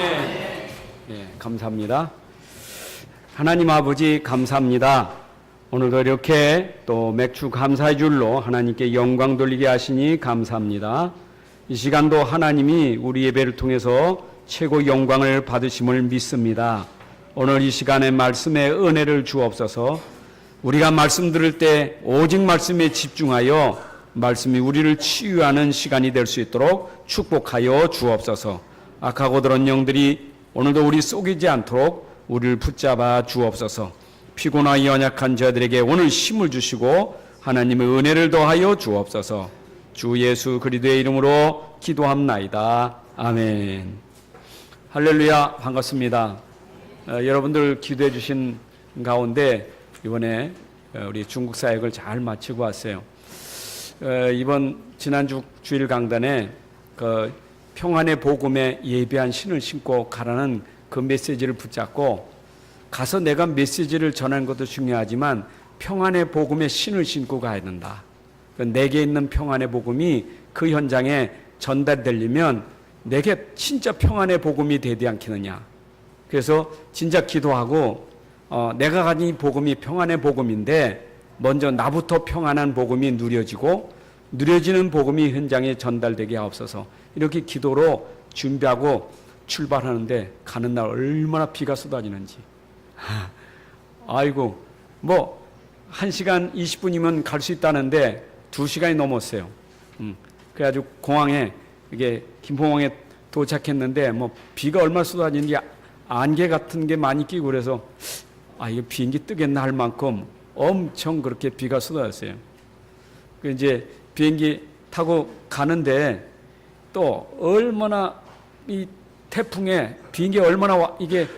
네, 감사합니다. 하나님 아버지 감사합니다. 오늘도 이렇게 또 맥주 감사의 줄로 하나님께 영광 돌리게 하시니 감사합니다. 이 시간도 하나님이 우리 예배를 통해서 최고 영광을 받으심을 믿습니다. 오늘 이 시간에 말씀의 은혜를 주옵소서. 우리가 말씀 들을 때 오직 말씀에 집중하여 말씀이 우리를 치유하는 시간이 될 수 있도록 축복하여 주옵소서. 악하고 들은 영들이 오늘도 우리 속이지 않도록 우리를 붙잡아 주옵소서. 피곤하고 연약한 저들에게 오늘 힘을 주시고 하나님의 은혜를 더하여 주옵소서. 주 예수 그리스도의 이름으로 기도합나이다. 아멘. 할렐루야. 반갑습니다. 여러분들 기도해 주신 가운데 이번에 우리 중국 사역을 잘 마치고 왔어요. 이번 지난주 주일 강단에 그 평안의 복음에 예배한 신을 신고 가라는 그 메시지를 붙잡고 가서 내가 메시지를 전하는 것도 중요하지만 평안의 복음에 신을 신고 가야 된다. 내게 있는 평안의 복음이 그 현장에 전달되려면 내게 진짜 평안의 복음이 되지 않겠느냐. 그래서 진짜 기도하고 내가 가진 복음이 평안의 복음인데 먼저 나부터 평안한 복음이 누려지고 누려지는 복음이 현장에 전달되게 하옵소서. 이렇게 기도로 준비하고 출발하는데 가는 날 얼마나 비가 쏟아지는지. 아이고, 뭐 1시간 20분이면 갈 수 있다는데 2시간이 넘었어요. 그래가지고 공항에 이게 김포공항에 도착했는데 뭐 비가 얼마나 쏟아지는지 안개 같은 게 많이 끼고 그래서 이거 비행기 뜨겠나 할 만큼 엄청 그렇게 비가 쏟아졌어요. 그 이제 비행기 타고 가는데 또 얼마나 이 태풍에 비행기 얼마나 이게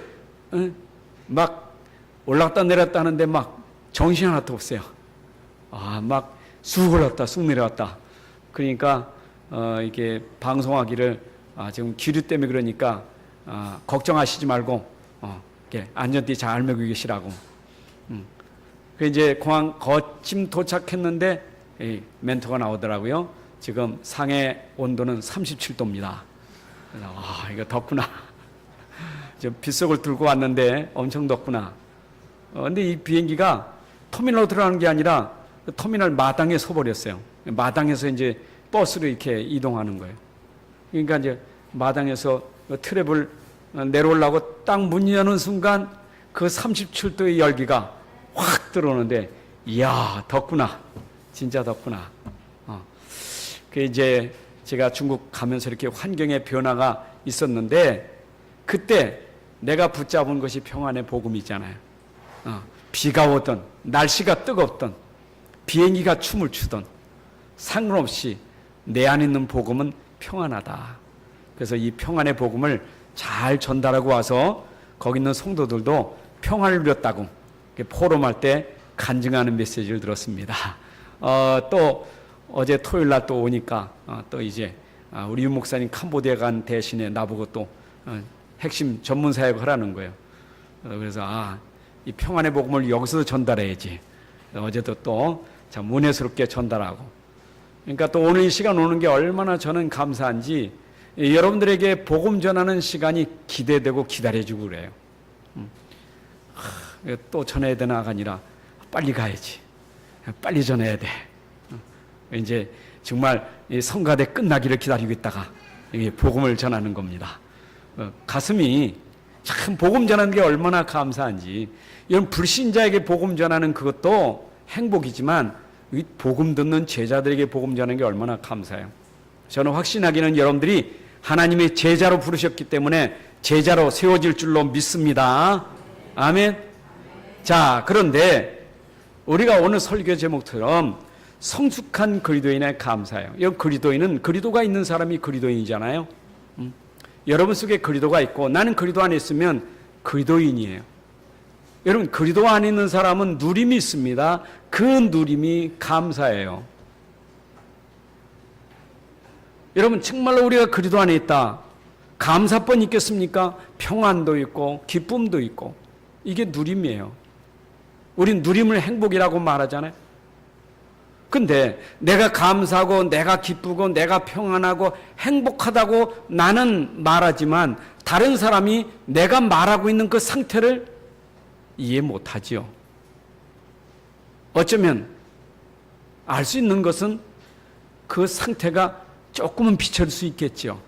막 올랐다 내렸다 하는데 막 정신 하나도 없어요. 막 쑥 올랐다 쑥 내려왔다. 그러니까 이게 방송하기를 지금 기류 때문에 그러니까 걱정하시지 말고 이렇게 안전띠 잘 매고 계시라고. 그 이제 공항 거침 도착했는데 멘토가 나오더라고요. 지금 상해 온도는 37도입니다. 그래서 이거 덥구나. 저 빗속을 들고 왔는데 엄청 덥구나. 근데 이 비행기가 터미널로 들어가는 게 아니라 터미널 마당에 서버렸어요. 마당에서 이제 버스로 이렇게 이동하는 거예요. 그러니까 이제 마당에서 트랩을 내려오려고 딱 문 여는 순간 그 37도의 열기가 확 들어오는데, 이야, 덥구나. 진짜 덥구나. 그 이제 제가 중국 가면서 이렇게 환경의 변화가 있었는데, 그때 내가 붙잡은 것이 평안의 복음이 있잖아요. 비가 오든, 날씨가 뜨겁든, 비행기가 춤을 추든, 상관없이 내 안에 있는 복음은 평안하다. 그래서 이 평안의 복음을 잘 전달하고 와서 거기 있는 성도들도 평안을 누렸다고 포럼할 때 간증하는 메시지를 들었습니다. 또 어제 토요일 날 또 오니까 또 이제 우리 유 목사님 캄보디아 간 대신에 나보고 또 핵심 전문 사역을 하라는 거예요. 그래서 이 평안의 복음을 여기서 전달해야지. 어제도 또 참 은혜스럽게 전달하고. 그러니까 또 오늘 이 시간 오는 게 얼마나 저는 감사한지 여러분들에게 복음 전하는 시간이 기대되고 기다려지고 그래요. 또 전해야 되나가 아니라 빨리 가야지. 빨리 전해야 돼. 이제 정말 성가대 끝나기를 기다리고 있다가 복음을 전하는 겁니다. 가슴이 참 복음 전하는 게 얼마나 감사한지. 이런 불신자에게 복음 전하는 그것도 행복이지만 이 복음 듣는 제자들에게 복음 전하는 게 얼마나 감사해요. 저는 확신하기는 여러분들이 하나님의 제자로 부르셨기 때문에 제자로 세워질 줄로 믿습니다. 아멘. 자, 그런데 우리가 오늘 설교 제목처럼 성숙한 그리스도인에 감사해요. 이 그리스도인은 그리스도가 있는 사람이 그리스도인이잖아요. 여러분 속에 그리스도가 있고 나는 그리스도 안에 있으면 그리스도인이에요. 여러분 그리스도 안에 있는 사람은 누림이 있습니다. 그 누림이 감사해요. 여러분 정말로 우리가 그리스도 안에 있다. 감사뿐 있겠습니까? 평안도 있고 기쁨도 있고 이게 누림이에요. 우린 누림을 행복이라고 말하잖아요. 근데 내가 감사하고 내가 기쁘고 내가 평안하고 행복하다고 나는 말하지만 다른 사람이 내가 말하고 있는 그 상태를 이해 못하지요. 어쩌면 알 수 있는 것은 그 상태가 조금은 비춰질 수 있겠죠.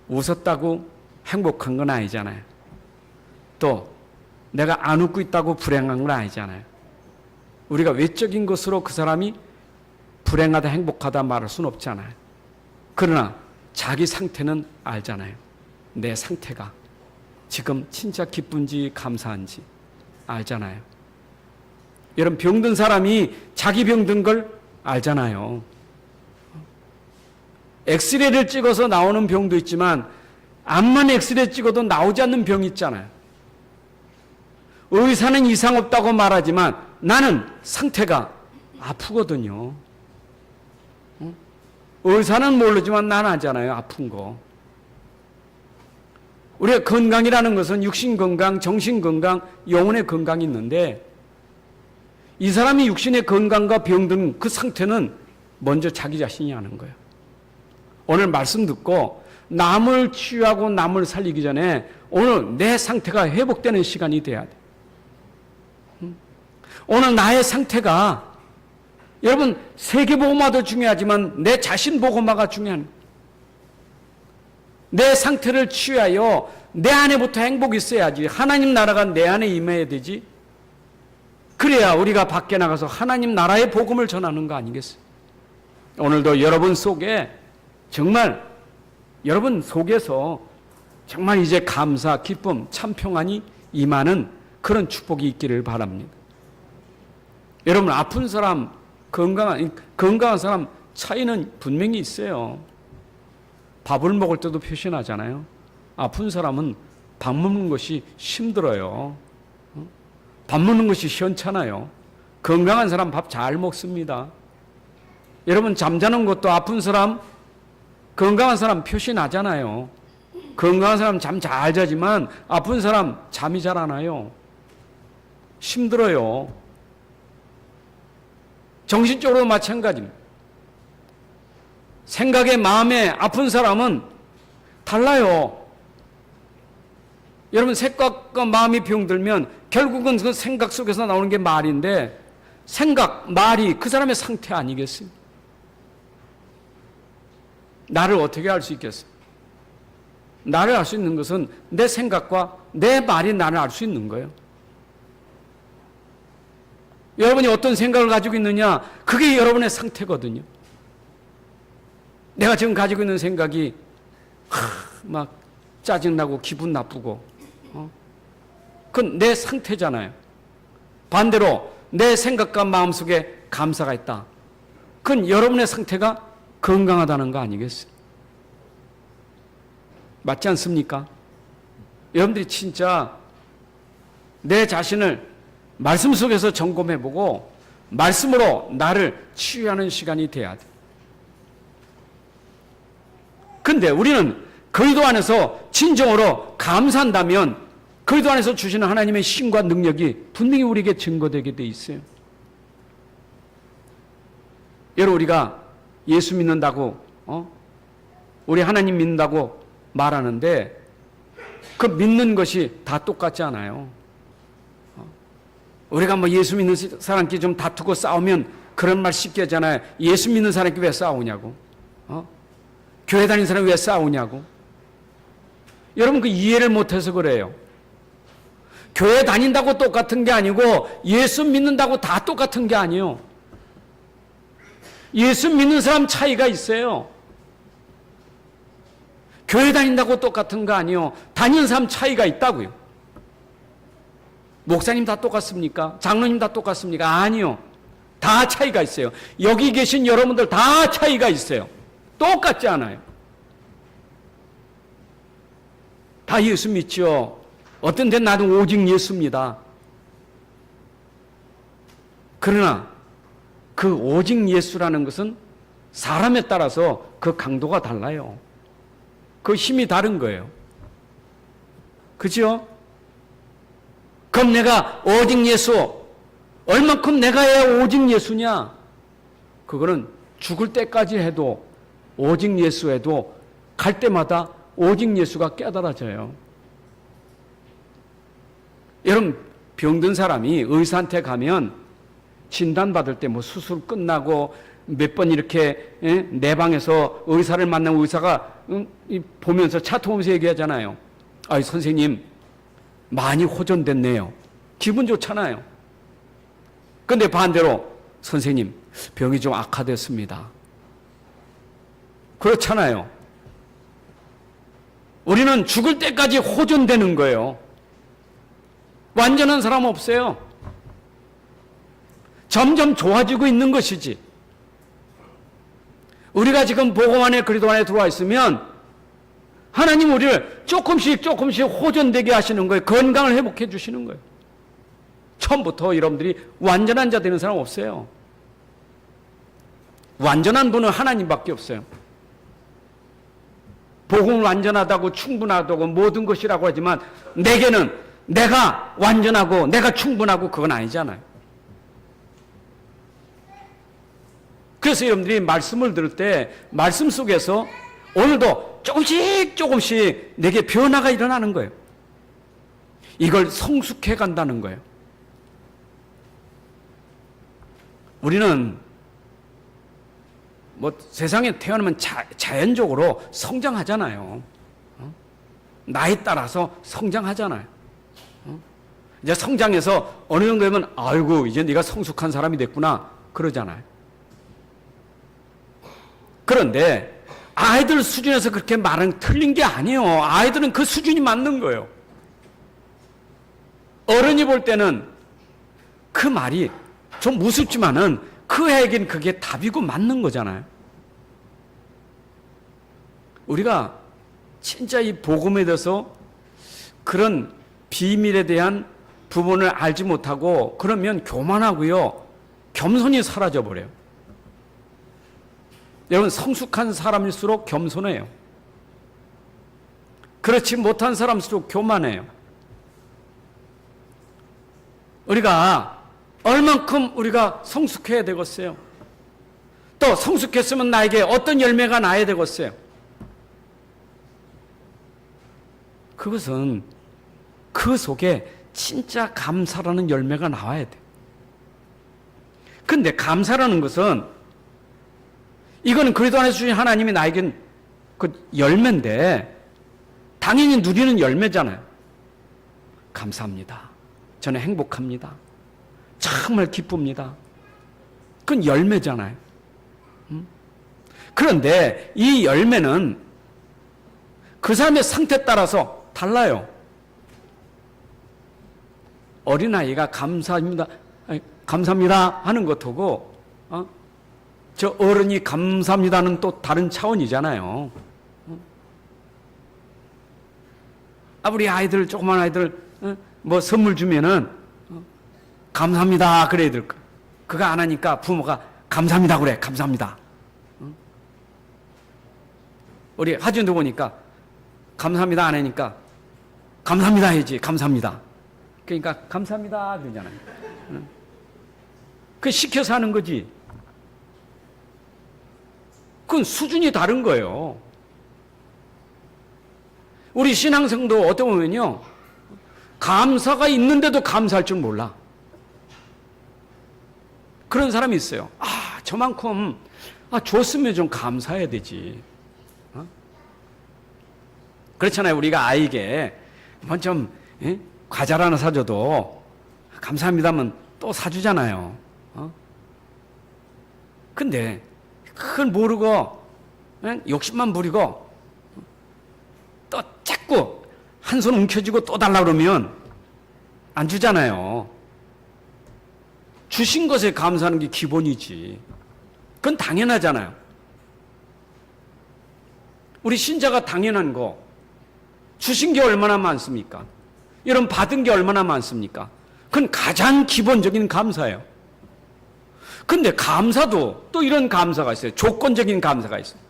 웃었다고 행복한 건 아니잖아요. 또 내가 안 웃고 있다고 불행한 건 아니잖아요. 우리가 외적인 것으로 그 사람이 불행하다 행복하다 말할 수는 없잖아요. 그러나 자기 상태는 알잖아요. 내 상태가 지금 진짜 기쁜지 감사한지 알잖아요. 여러분, 병든 사람이 자기 병든 걸 알잖아요. 엑스레이를 찍어서 나오는 병도 있지만 암만 엑스레이 찍어도 나오지 않는 병이 있잖아요. 의사는 이상 없다고 말하지만 나는 상태가 아프거든요. 의사는 모르지만 나는 알잖아요. 아픈 거. 우리가 건강이라는 것은 육신 건강, 정신 건강, 영혼의 건강이 있는데 이 사람이 육신의 건강과 병든 그 상태는 먼저 자기 자신이 아는 거예요. 오늘 말씀 듣고 남을 치유하고 남을 살리기 전에 오늘 내 상태가 회복되는 시간이 돼야 돼. 오늘 나의 상태가 여러분 세계복음화도 중요하지만 내 자신 복음화가 중요한 거예요. 내 상태를 치유하여 내 안에부터 행복이 있어야지. 하나님 나라가 내 안에 임해야 되지. 그래야 우리가 밖에 나가서 하나님 나라의 복음을 전하는 거 아니겠어요? 오늘도 여러분 속에 정말 여러분 속에서 정말 이제 감사, 기쁨, 참 평안이 임하는 그런 축복이 있기를 바랍니다. 여러분 아픈 사람, 건강한 사람 차이는 분명히 있어요. 밥을 먹을 때도 표시나잖아요. 아픈 사람은 밥 먹는 것이 힘들어요. 밥 먹는 것이 시원찮아요. 건강한 사람 밥 잘 먹습니다. 여러분 잠자는 것도 아픈 사람, 건강한 사람 표시 나잖아요. 건강한 사람 잠 잘 자지만 아픈 사람 잠이 잘 안 와요. 힘들어요. 정신적으로 마찬가지입니다. 생각에 마음에 아픈 사람은 달라요. 여러분 생각과 마음이 병들면 결국은 그 생각 속에서 나오는 게 말인데 생각, 말이 그 사람의 상태 아니겠어요? 나를 어떻게 알 수 있겠어요? 나를 알 수 있는 것은 내 생각과 내 말이 나를 알 수 있는 거예요. 여러분이 어떤 생각을 가지고 있느냐, 그게 여러분의 상태거든요. 내가 지금 가지고 있는 생각이 막 짜증나고 기분 나쁘고 그건 내 상태잖아요. 반대로 내 생각과 마음속에 감사가 있다. 그건 여러분의 상태가 건강하다는 거 아니겠어요? 맞지 않습니까? 여러분들이 진짜 내 자신을 말씀 속에서 점검해보고 말씀으로 나를 치유하는 시간이 돼야 돼. 근데 우리는 그리스도 안에서 진정으로 감사한다면 그리스도 안에서 주시는 하나님의 힘과 능력이 분명히 우리에게 증거되게 돼 있어요. 여러분 우리가 예수 믿는다고 우리 하나님 믿는다고 말하는데 그 믿는 것이 다 똑같지 않아요. 우리가 뭐 예수 믿는 사람끼리 좀 다투고 싸우면 그런 말 쉽게 하잖아요. 예수 믿는 사람끼리 왜 싸우냐고. 교회 다니는 사람이 왜 싸우냐고. 여러분 그 이해를 못해서 그래요. 교회 다닌다고 똑같은 게 아니고 예수 믿는다고 다 똑같은 게 아니에요. 예수 믿는 사람 차이가 있어요. 교회 다닌다고 똑같은 거 아니에요. 다니는 사람 차이가 있다고요. 목사님 다 똑같습니까? 장로님 다 똑같습니까? 아니요. 다 차이가 있어요. 여기 계신 여러분들 다 차이가 있어요. 똑같지 않아요. 다 예수 믿죠. 어떤 데는 나도 오직 예수입니다. 그러나 그 오직 예수라는 것은 사람에 따라서 그 강도가 달라요. 그 힘이 다른 거예요. 그죠? 그럼 내가 오직 예수, 얼만큼 내가 해야 오직 예수냐? 그거는 죽을 때까지 해도 오직 예수 해도 갈 때마다 오직 예수가 깨달아져요. 여러분, 병든 사람이 의사한테 가면 진단받을 때 뭐 수술 끝나고 몇 번 이렇게 내 방에서 의사를 만난 의사가 보면서 차 타면서 얘기하잖아요. 아이 선생님 많이 호전됐네요. 기분 좋잖아요. 근데 반대로 선생님 병이 좀 악화됐습니다. 그렇잖아요. 우리는 죽을 때까지 호전되는 거예요. 완전한 사람 없어요. 점점 좋아지고 있는 것이지. 우리가 지금 복음 안에 그리스도 안에 들어와 있으면 하나님 우리를 조금씩 호전되게 하시는 거예요. 건강을 회복해 주시는 거예요. 처음부터 여러분들이 완전한 자 되는 사람 없어요. 완전한 분은 하나님밖에 없어요. 복음은 완전하다고 충분하다고 모든 것이라고 하지만 내게는 내가 완전하고 내가 충분하고 그건 아니잖아요. 그래서 여러분들이 말씀을 들을 때 말씀 속에서 오늘도 조금씩 내게 변화가 일어나는 거예요. 이걸 성숙해 간다는 거예요. 우리는 뭐 세상에 태어나면 자연적으로 성장하잖아요. 나이 따라서 성장하잖아요. 이제 성장해서 어느 정도 되면 아이고 이제 네가 성숙한 사람이 됐구나 그러잖아요. 그런데 아이들 수준에서 그렇게 말은 틀린 게 아니에요. 아이들은 그 수준이 맞는 거예요. 어른이 볼 때는 그 말이 좀 무섭지만은 그 애에겐 그게 답이고 맞는 거잖아요. 우리가 진짜 이 복음에 대해서 그런 비밀에 대한 부분을 알지 못하고 그러면 교만하고요. 겸손이 사라져 버려요. 여러분 성숙한 사람일수록 겸손해요. 그렇지 못한 사람일수록 교만해요. 우리가 얼만큼 우리가 성숙해야 되겠어요? 또 성숙했으면 나에게 어떤 열매가 나야 되겠어요? 그것은 그 속에 진짜 감사라는 열매가 나와야 돼. 근데 감사라는 것은 이거는 그리스도 안에서 주신 하나님이 나에겐 그 열매인데 당연히 누리는 열매잖아요. 감사합니다. 저는 행복합니다. 정말 기쁩니다. 그건 열매잖아요. 그런데 이 열매는 그 사람의 상태에 따라서 달라요. 어린아이가 감사합니다 하는 것하고 저 어른이 감사합니다는 또 다른 차원이잖아요. 우리 아이들 조그만 아이들 뭐 선물 주면은 감사합니다 그래야 될 거야. 그거 안 하니까 부모가 감사합니다 그래 감사합니다. 우리 하준도 보니까 감사합니다 안 하니까 감사합니다 해야지 감사합니다. 그러니까 감사합니다 그러잖아요. 그 시켜서 하는 거지. 그건 수준이 다른 거예요. 우리 신앙생도 어떻게 보면요. 감사가 있는데도 감사할 줄 몰라. 그런 사람이 있어요. 저만큼 줬으면 좀 감사해야 되지. 그렇잖아요. 우리가 아이에게 좀 과자를 하나 사줘도 감사합니다면 또 사주잖아요. 근데 그걸 모르고 욕심만 부리고 또 자꾸 한 손 움켜쥐고 또 달라 그러면 안 주잖아요. 주신 것에 감사하는 게 기본이지. 그건 당연하잖아요. 우리 신자가 당연한 거 주신 게 얼마나 많습니까? 여러분 받은 게 얼마나 많습니까? 그건 가장 기본적인 감사예요. 근데 감사도 또 이런 감사가 있어요. 조건적인 감사가 있어요.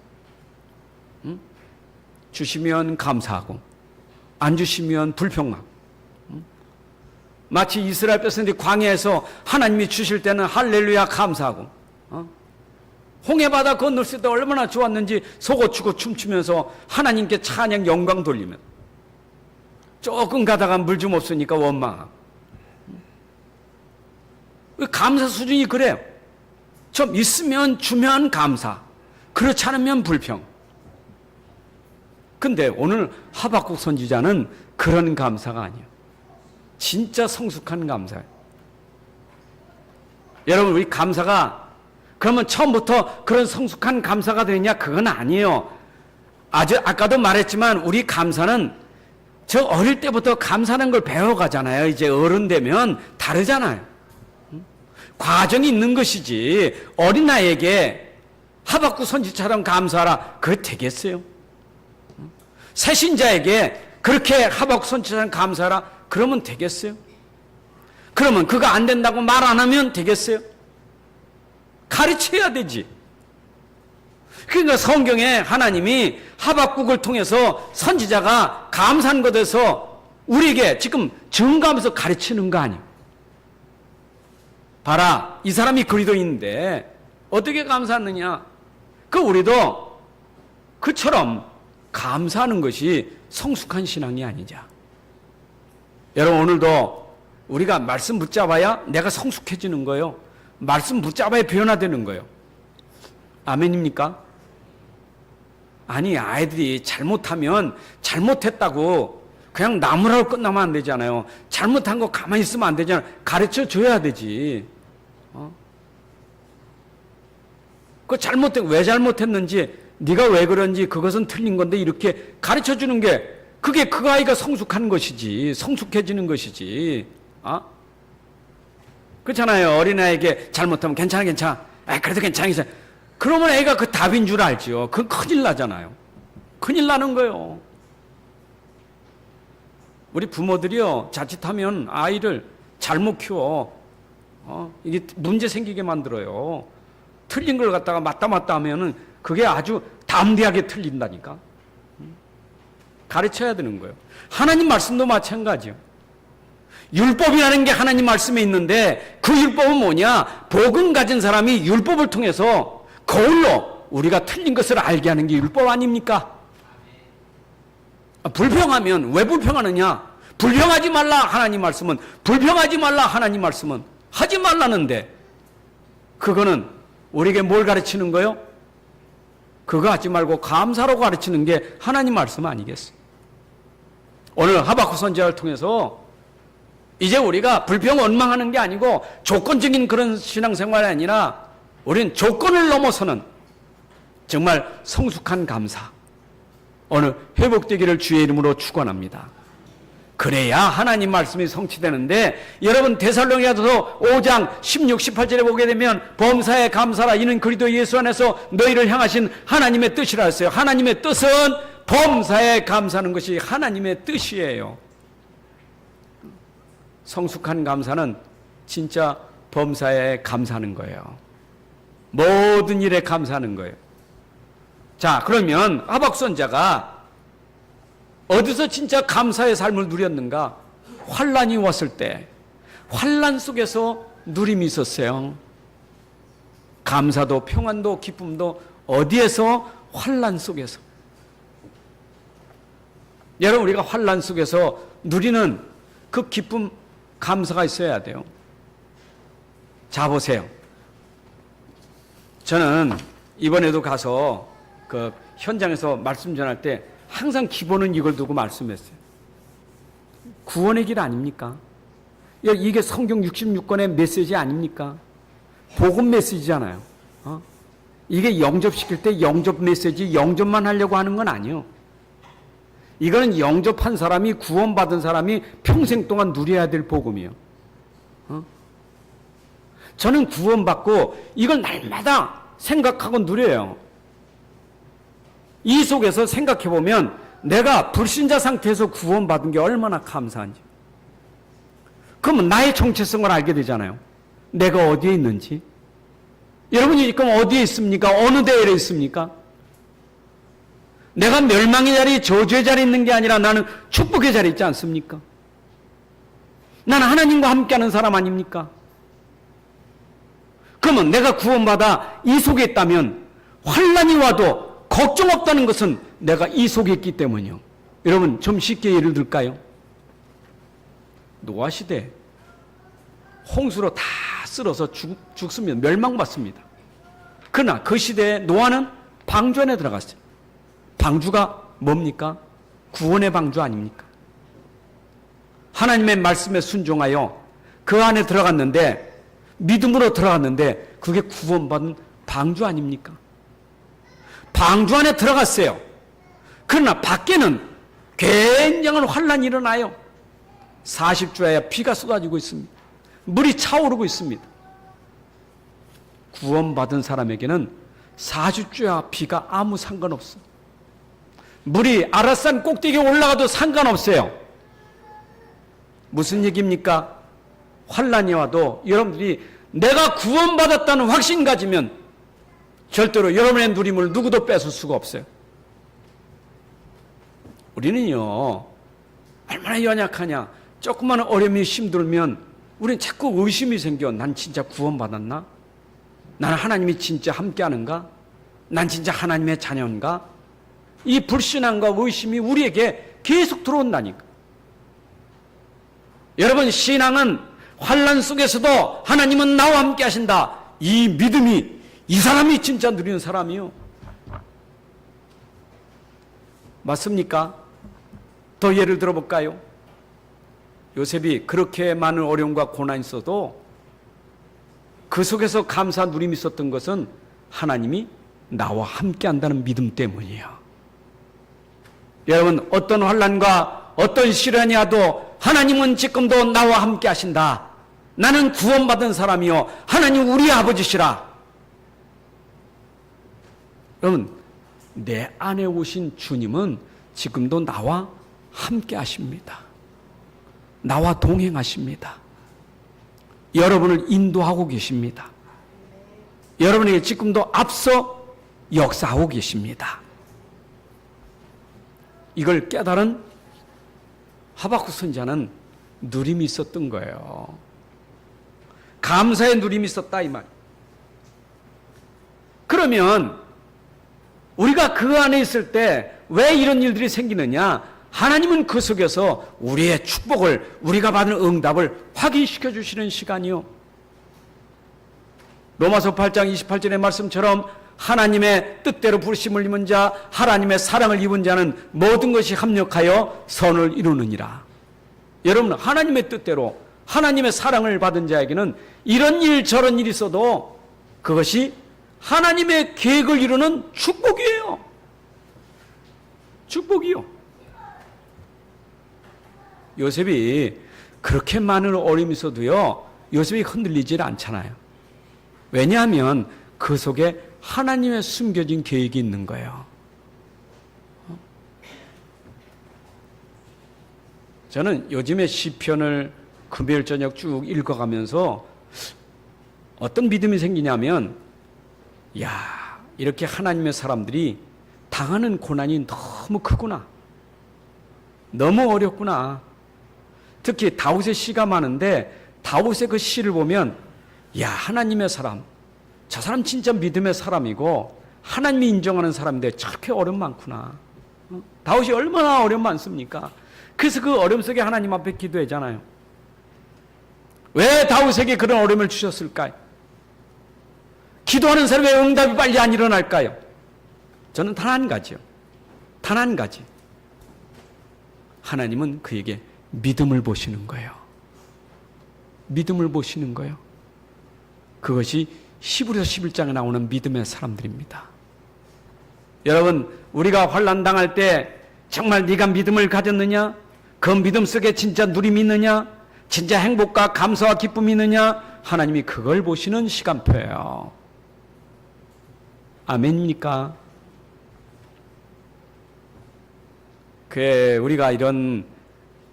주시면 감사하고 안 주시면 불평하고 마치 이스라엘 백성들이 광야에서 하나님이 주실 때는 할렐루야 감사하고, 홍해바다 건널 때 얼마나 좋았는지 속옷 추고 춤추면서 하나님께 찬양 영광 돌리면, 조금 가다가 물 좀 없으니까 원망하고. 감사 수준이 그래요. 좀 있으면 주면 감사, 그렇지 않으면 불평. 근데 오늘 하박국 선지자는 그런 감사가 아니에요. 진짜 성숙한 감사예요. 여러분, 우리 감사가 그러면 처음부터 그런 성숙한 감사가 되느냐? 그건 아니에요. 아까도 말했지만 우리 감사는 저 어릴 때부터 감사하는 걸 배워가잖아요. 이제 어른 되면 다르잖아요. 과정이 있는 것이지 어린아이에게 하박국 선지처럼 감사하라, 그거 되겠어요? 새신자에게 그렇게 하박국 선지처럼 감사하라, 그러면 되겠어요? 그러면 그거 안 된다고 말 안 하면 되겠어요? 가르쳐야 되지. 그러니까 성경에 하나님이 하박국을 통해서 선지자가 감사한 것에서 우리에게 지금 증거하면서 가르치는 거 아니에요. 봐라, 이 사람이 그리스도인인데 어떻게 감사하느냐? 우리도 그처럼 감사하는 것이 성숙한 신앙이 아니냐. 여러분, 오늘도 우리가 말씀 붙잡아야 내가 성숙해지는 거예요. 말씀 붙잡아야 변화되는 거예요. 아멘입니까? 아니, 아이들이 잘못하면 잘못했다고 그냥 나무라고 끝나면 안 되잖아요. 잘못한 거 가만히 있으면 안 되잖아요. 가르쳐 줘야 되지. 왜 잘못했는지, 네가 왜 그런지, 그것은 틀린 건데 이렇게 가르쳐 주는 게, 그게 그 아이가 성숙한 것이지, 성숙해지는 것이지. 그렇잖아요. 어린아이에게 잘못하면 괜찮아. 그래도 괜찮아. 그러면 애가 그 답인 줄 알죠. 그건 큰일 나잖아요. 큰일 나는 거예요. 우리 부모들이요, 자칫하면 아이를 잘못 키워. 이게 문제 생기게 만들어요. 틀린 걸 갖다가 맞다 하면은 그게 아주 담대하게 틀린다니까. 가르쳐야 되는 거예요. 하나님 말씀도 마찬가지요. 율법이라는 게 하나님 말씀에 있는데 그 율법은 뭐냐? 복음 가진 사람이 율법을 통해서 거울로 우리가 틀린 것을 알게 하는 게 율법 아닙니까? 불평하면 왜 불평하느냐? 불평하지 말라 하나님 말씀은, 불평하지 말라 하나님 말씀은 하지 말라는데, 그거는 우리에게 뭘 가르치는 거요? 그거 하지 말고 감사로 가르치는 게 하나님 말씀 아니겠어요? 오늘 하박국 선지자를 통해서 이제 우리가 불평 원망하는 게 아니고 조건적인 그런 신앙생활이 아니라 우리는 조건을 넘어서는 정말 성숙한 감사, 오늘 회복되기를 주의 이름으로 축원합니다. 그래야 하나님 말씀이 성취되는데, 여러분 데살로니가서 5장 16, 18절에 보게 되면 범사에 감사라, 이는 그리스도 예수 안에서 너희를 향하신 하나님의 뜻이라 했어요. 하나님의 뜻은 범사에 감사하는 것이 하나님의 뜻이에요. 성숙한 감사는 진짜 범사에 감사하는 거예요. 모든 일에 감사하는 거예요. 자, 그러면 하박국 선지자가 어디서 진짜 감사의 삶을 누렸는가? 환난이 왔을 때 환난 속에서 누림이 있었어요. 감사도 평안도 기쁨도 어디에서? 환난 속에서. 여러분, 우리가 환난 속에서 누리는 그 기쁨, 감사가 있어야 돼요. 자, 보세요. 저는 이번에도 가서 그 현장에서 말씀 전할 때 항상 기본은 이걸 두고 말씀했어요. 구원의 길 아닙니까? 이게 성경 66권의 메시지 아닙니까? 복음 메시지잖아요. 이게 영접시킬 때 영접 메시지, 영접만 하려고 하는 건 아니에요. 이거는 영접한 사람이, 구원받은 사람이 평생 동안 누려야 될 복음이에요. 저는 구원받고 이걸 날마다 생각하고 누려요. 이 속에서 생각해보면 내가 불신자 상태에서 구원받은 게 얼마나 감사한지. 그러면 나의 정체성을 알게 되잖아요. 내가 어디에 있는지. 여러분이 그럼 어디에 있습니까? 어느 대열에 있습니까? 내가 멸망의 자리, 저주의 자리에 있는 게 아니라 나는 축복의 자리에 있지 않습니까? 나는 하나님과 함께하는 사람 아닙니까? 그러면 내가 구원받아 이 속에 있다면 환난이 와도 걱정 없다는 것은 내가 이 속에 있기 때문이요. 여러분 좀 쉽게 예를 들까요? 노아 시대 홍수로 다 쓸어서 죽습니다. 멸망받습니다. 그러나 그 시대에 노아는 방주 안에 들어갔어요. 방주가 뭡니까? 구원의 방주 아닙니까? 하나님의 말씀에 순종하여 그 안에 들어갔는데, 믿음으로 들어갔는데 그게 구원받은 방주 아닙니까? 방주 안에 들어갔어요. 그러나 밖에는 굉장한 환란이 일어나요. 40주야에 비가 쏟아지고 있습니다. 물이 차오르고 있습니다. 구원받은 사람에게는 40주야 비가 아무 상관없어. 물이 아라산 꼭대기에 올라가도 상관없어요. 무슨 얘기입니까? 환란이 와도 여러분들이 내가 구원받았다는 확신 가지면 절대로 여러분의 누림을 누구도 뺏을 수가 없어요. 우리는요, 얼마나 연약하냐. 조그마한 어려움이 힘들면 우리는 자꾸 의심이 생겨. 난 진짜 구원받았나? 난 하나님이 진짜 함께하는가? 난 진짜 하나님의 자녀인가? 이 불신앙과 의심이 우리에게 계속 들어온다니까. 여러분, 신앙은 환난 속에서도 하나님은 나와 함께 하신다. 이 믿음이, 이 사람이 진짜 누리는 사람이요. 맞습니까? 더 예를 들어볼까요? 요셉이 그렇게 많은 어려움과 고난이 있어도 그 속에서 감사 누림이 있었던 것은 하나님이 나와 함께 한다는 믿음 때문이에요. 여러분, 어떤 환난과 어떤 시련이 와도 하나님은 지금도 나와 함께 하신다. 나는 구원받은 사람이요, 하나님 우리 아버지시라. 여러분, 내 안에 오신 주님은 지금도 나와 함께 하십니다. 나와 동행하십니다. 여러분을 인도하고 계십니다. 여러분에게 지금도 앞서 역사하고 계십니다. 이걸 깨달은 하박국 선지자는 누림이 있었던 거예요. 감사의 누림이 있었다 이 말. 그러면 우리가 그 안에 있을 때 왜 이런 일들이 생기느냐? 하나님은 그 속에서 우리의 축복을, 우리가 받은 응답을 확인시켜 주시는 시간이요. 로마서 8장 28절의 말씀처럼 하나님의 뜻대로 부르심을 입은 자, 하나님의 사랑을 입은 자는 모든 것이 합력하여 선을 이루느니라. 여러분, 하나님의 뜻대로 하나님의 사랑을 받은 자에게는 이런 일 저런 일이 있어도 그것이 하나님의 계획을 이루는 축복이에요. 축복이요. 요셉이 그렇게 많은 어려움이 있어도요, 요셉이 흔들리질 않잖아요. 왜냐하면 그 속에 하나님의 숨겨진 계획이 있는 거예요. 저는 요즘에 시편을 금요일 저녁 쭉 읽어가면서 어떤 믿음이 생기냐면, 야, 이렇게 하나님의 사람들이 당하는 고난이 너무 크구나. 너무 어렵구나. 특히 다윗의 시가 많은데 다윗의 그 시를 보면, 야, 하나님의 사람, 저 사람 진짜 믿음의 사람이고 하나님이 인정하는 사람인데 저렇게 어려움 많구나. 다윗이 얼마나 어려움 많습니까? 그래서 그 어려움 속에 하나님 앞에 기도하잖아요. 왜 다윗에게 그런 어려움을 주셨을까요? 기도하는 사람의 응답이 빨리 안 일어날까요? 저는 단 한 가지요. 단 한 가지. 하나님은 그에게 믿음을 보시는 거예요. 믿음을 보시는 거예요. 그것이 히브리서 11장에 나오는 믿음의 사람들입니다. 여러분, 우리가 환난 당할 때 정말 네가 믿음을 가졌느냐? 그 믿음 속에 진짜 누림이 있느냐? 진짜 행복과 감사와 기쁨이 있느냐? 하나님이 그걸 보시는 시간표예요. 아멘입니까? 우리가 이런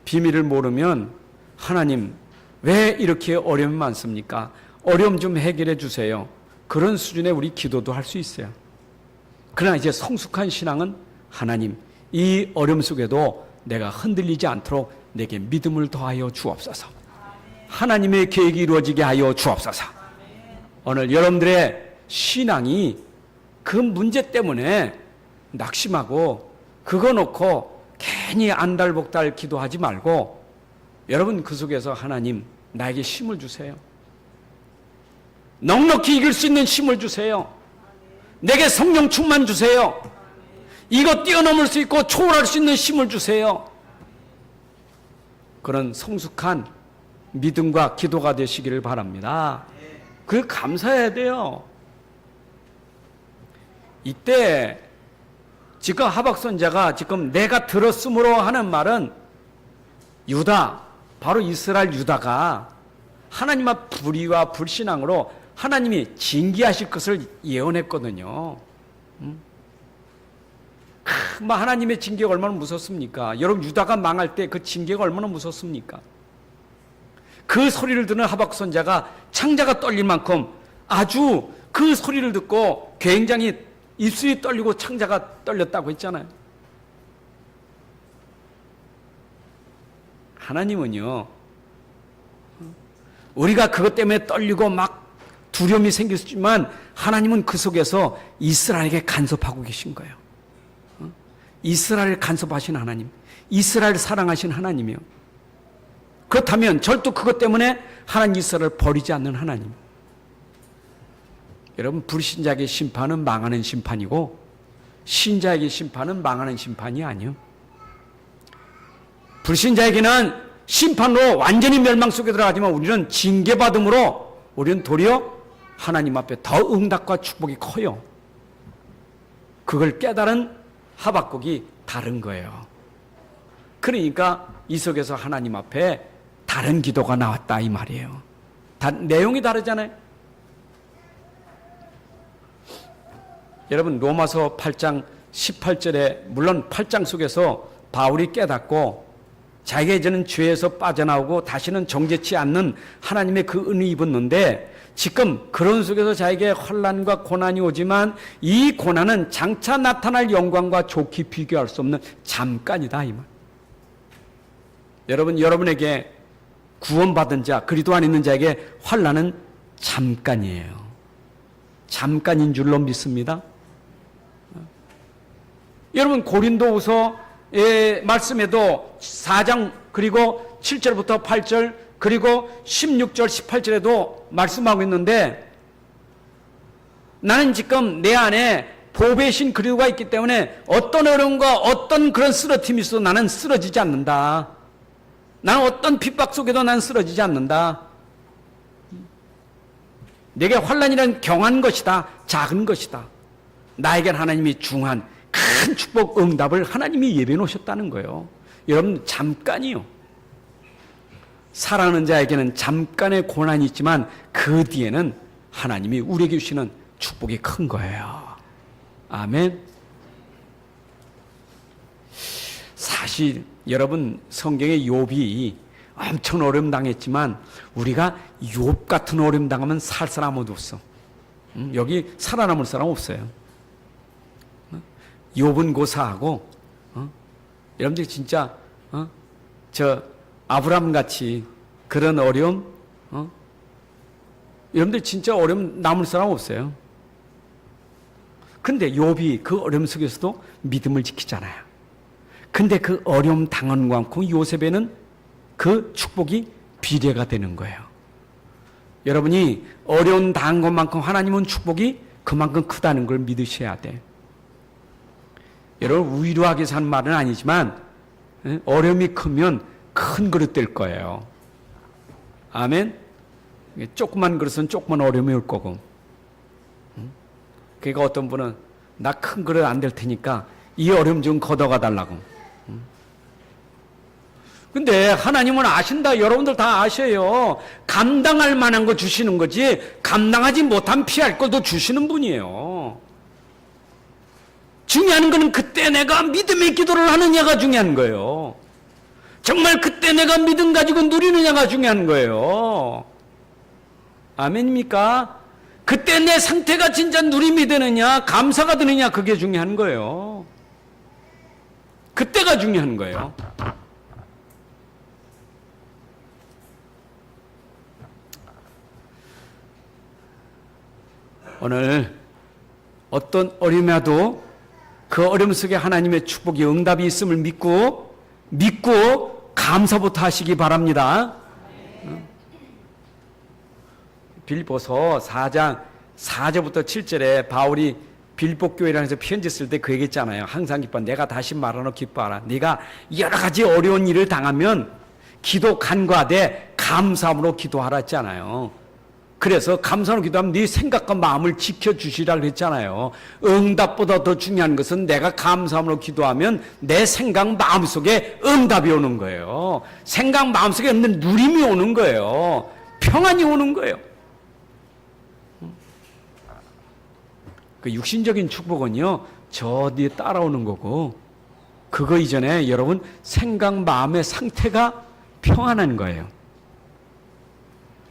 비밀을 모르면 하나님 왜 이렇게 어려움이 많습니까? 어려움 좀 해결해 주세요. 그런 수준의 우리 기도도 할 수 있어요. 그러나 이제 성숙한 신앙은 하나님, 이 어려움 속에도 내가 흔들리지 않도록 내게 믿음을 더하여 주옵소서. 하나님의 계획이 이루어지게 하여 주옵소서. 오늘 여러분들의 신앙이 그 문제 때문에 낙심하고 그거 놓고 괜히 안달복달 기도하지 말고 여러분 그 속에서 하나님 나에게 힘을 주세요. 넉넉히 이길 수 있는 힘을 주세요. 내게 성령 충만 주세요. 이거 뛰어넘을 수 있고 초월할 수 있는 힘을 주세요. 그런 성숙한 믿음과 기도가 되시기를 바랍니다. 그 감사해야 돼요. 이때 지금 하박 선지자가 지금 내가 들었으므로 하는 말은 유다, 바로 이스라엘 유다가 하나님 앞 불의와 불신앙으로 하나님이 징계하실 것을 예언했거든요. 하나님의 징계가 얼마나 무섭습니까? 여러분 유다가 망할 때 그 징계가 얼마나 무섭습니까? 그 소리를 듣는 하박 선지자가 창자가 떨릴 만큼 아주 그 소리를 듣고 굉장히 입술이 떨리고 창자가 떨렸다고 했잖아요. 하나님은요, 우리가 그것 때문에 떨리고 막 두려움이 생길 수 있지만 하나님은 그 속에서 이스라엘에게 간섭하고 계신 거예요. 이스라엘을 간섭하신 하나님, 이스라엘을 사랑하신 하나님이요. 그렇다면 절도 그것 때문에 하나님 이스라엘을 버리지 않는 하나님. 여러분 불신자에게 심판은 망하는 심판이고 신자에게 심판은 망하는 심판이 아니요. 불신자에게는 심판으로 완전히 멸망 속에 들어가지만 우리는 징계받음으로 우리는 도리어 하나님 앞에 더 응답과 축복이 커요. 그걸 깨달은 하박국이 다른 거예요. 그러니까 이 속에서 하나님 앞에 다른 기도가 나왔다 이 말이에요. 내용이 다르잖아요. 여러분 로마서 8장 18절에 물론 8장 속에서 바울이 깨닫고 자기가 이제는 죄에서 빠져나오고 다시는 정죄치 않는 하나님의 그 은혜 입었는데 지금 그런 속에서 자기에게 환난과 고난이 오지만 이 고난은 장차 나타날 영광과 좋게 비교할 수 없는 잠깐이다 이 말. 여러분 여러분에게 구원받은 자 그리스도 안에 있는 자에게 환난은 잠깐이에요. 잠깐인 줄로 믿습니다. 여러분 고린도후서의 말씀에도 4장 그리고 7절부터 8절 그리고 16절 18절에도 말씀하고 있는데 나는 지금 내 안에 보배의 신 그리스도가 있기 때문에 어떤 어려움과 어떤 그런 쓰러짐이 있어도 나는 쓰러지지 않는다. 나는 어떤 핍박 속에도 나는 쓰러지지 않는다. 내게 환난이란 경한 것이다. 작은 것이다. 나에겐 하나님이 중한 큰 축복 응답을 하나님이 예배해 놓으셨다는 거예요. 여러분 잠깐이요. 사랑하는 자에게는 잠깐의 고난이 있지만 그 뒤에는 하나님이 우리에게 주시는 축복이 큰 거예요. 아멘. 사실 여러분 성경의 욥이 엄청 어려움 당했지만 우리가 욥 같은 어려움 당하면 살 사람 아무도 없어. 여기 살아남을 사람 없어요. 욥은 고사하고 여러분들이 진짜 저 아브라함 같이 그런 어려움 여러분들 진짜 어려움 남을 사람 없어요. 근데 욥이 그 어려움 속에서도 믿음을 지키잖아요. 근데 그 어려움 당한 만큼 요셉에는 그 축복이 비례가 되는 거예요. 여러분이 어려운 당한 것만큼 하나님은 축복이 그만큼 크다는 걸 믿으셔야 돼. 여러분 위로하기 위해서 하는 말은 아니지만 어려움이 크면 큰 그릇 될 거예요. 아멘. 조그만 그릇은 조그만 어려움이 올 거고. 그러니까 어떤 분은 나 큰 그릇 안 될 테니까 이 어려움 좀 걷어가 달라고. 근데 하나님은 아신다. 여러분들 다 아셔요. 감당할 만한 거 주시는 거지 감당하지 못한 피할 것도 주시는 분이에요. 중요한 거는 그때 내가 믿음의 기도를 하느냐가 중요한 거예요. 정말 그때 내가 믿음 가지고 누리느냐가 중요한 거예요. 아멘입니까? 그때 내 상태가 진짜 누림이 되느냐 감사가 되느냐 그게 중요한 거예요. 그때가 중요한 거예요. 오늘 어떤 어려움에도 그 어려움 속에 하나님의 축복이 응답이 있음을 믿고 감사부터 하시기 바랍니다. 빌립보서 4장 4절부터 7절에 바울이 빌립보 교회를 해서 편지 쓸 때 그 얘기했잖아요. 항상 기뻐. 내가 다시 말하노 기뻐하라. 네가 여러 가지 어려운 일을 당하면 기도 간과하되 감사함으로 기도하라 했잖아요. 그래서 감사로 기도하면 네 생각과 마음을 지켜주시라 그랬잖아요. 응답보다 더 중요한 것은 내가 감사함으로 기도하면 내 생각 마음속에 응답이 오는 거예요. 생각 마음속에 없는 누림이 오는 거예요. 평안이 오는 거예요. 그 육신적인 축복은요, 저 뒤에 따라오는 거고, 그거 이전에 여러분 생각 마음의 상태가 평안한 거예요.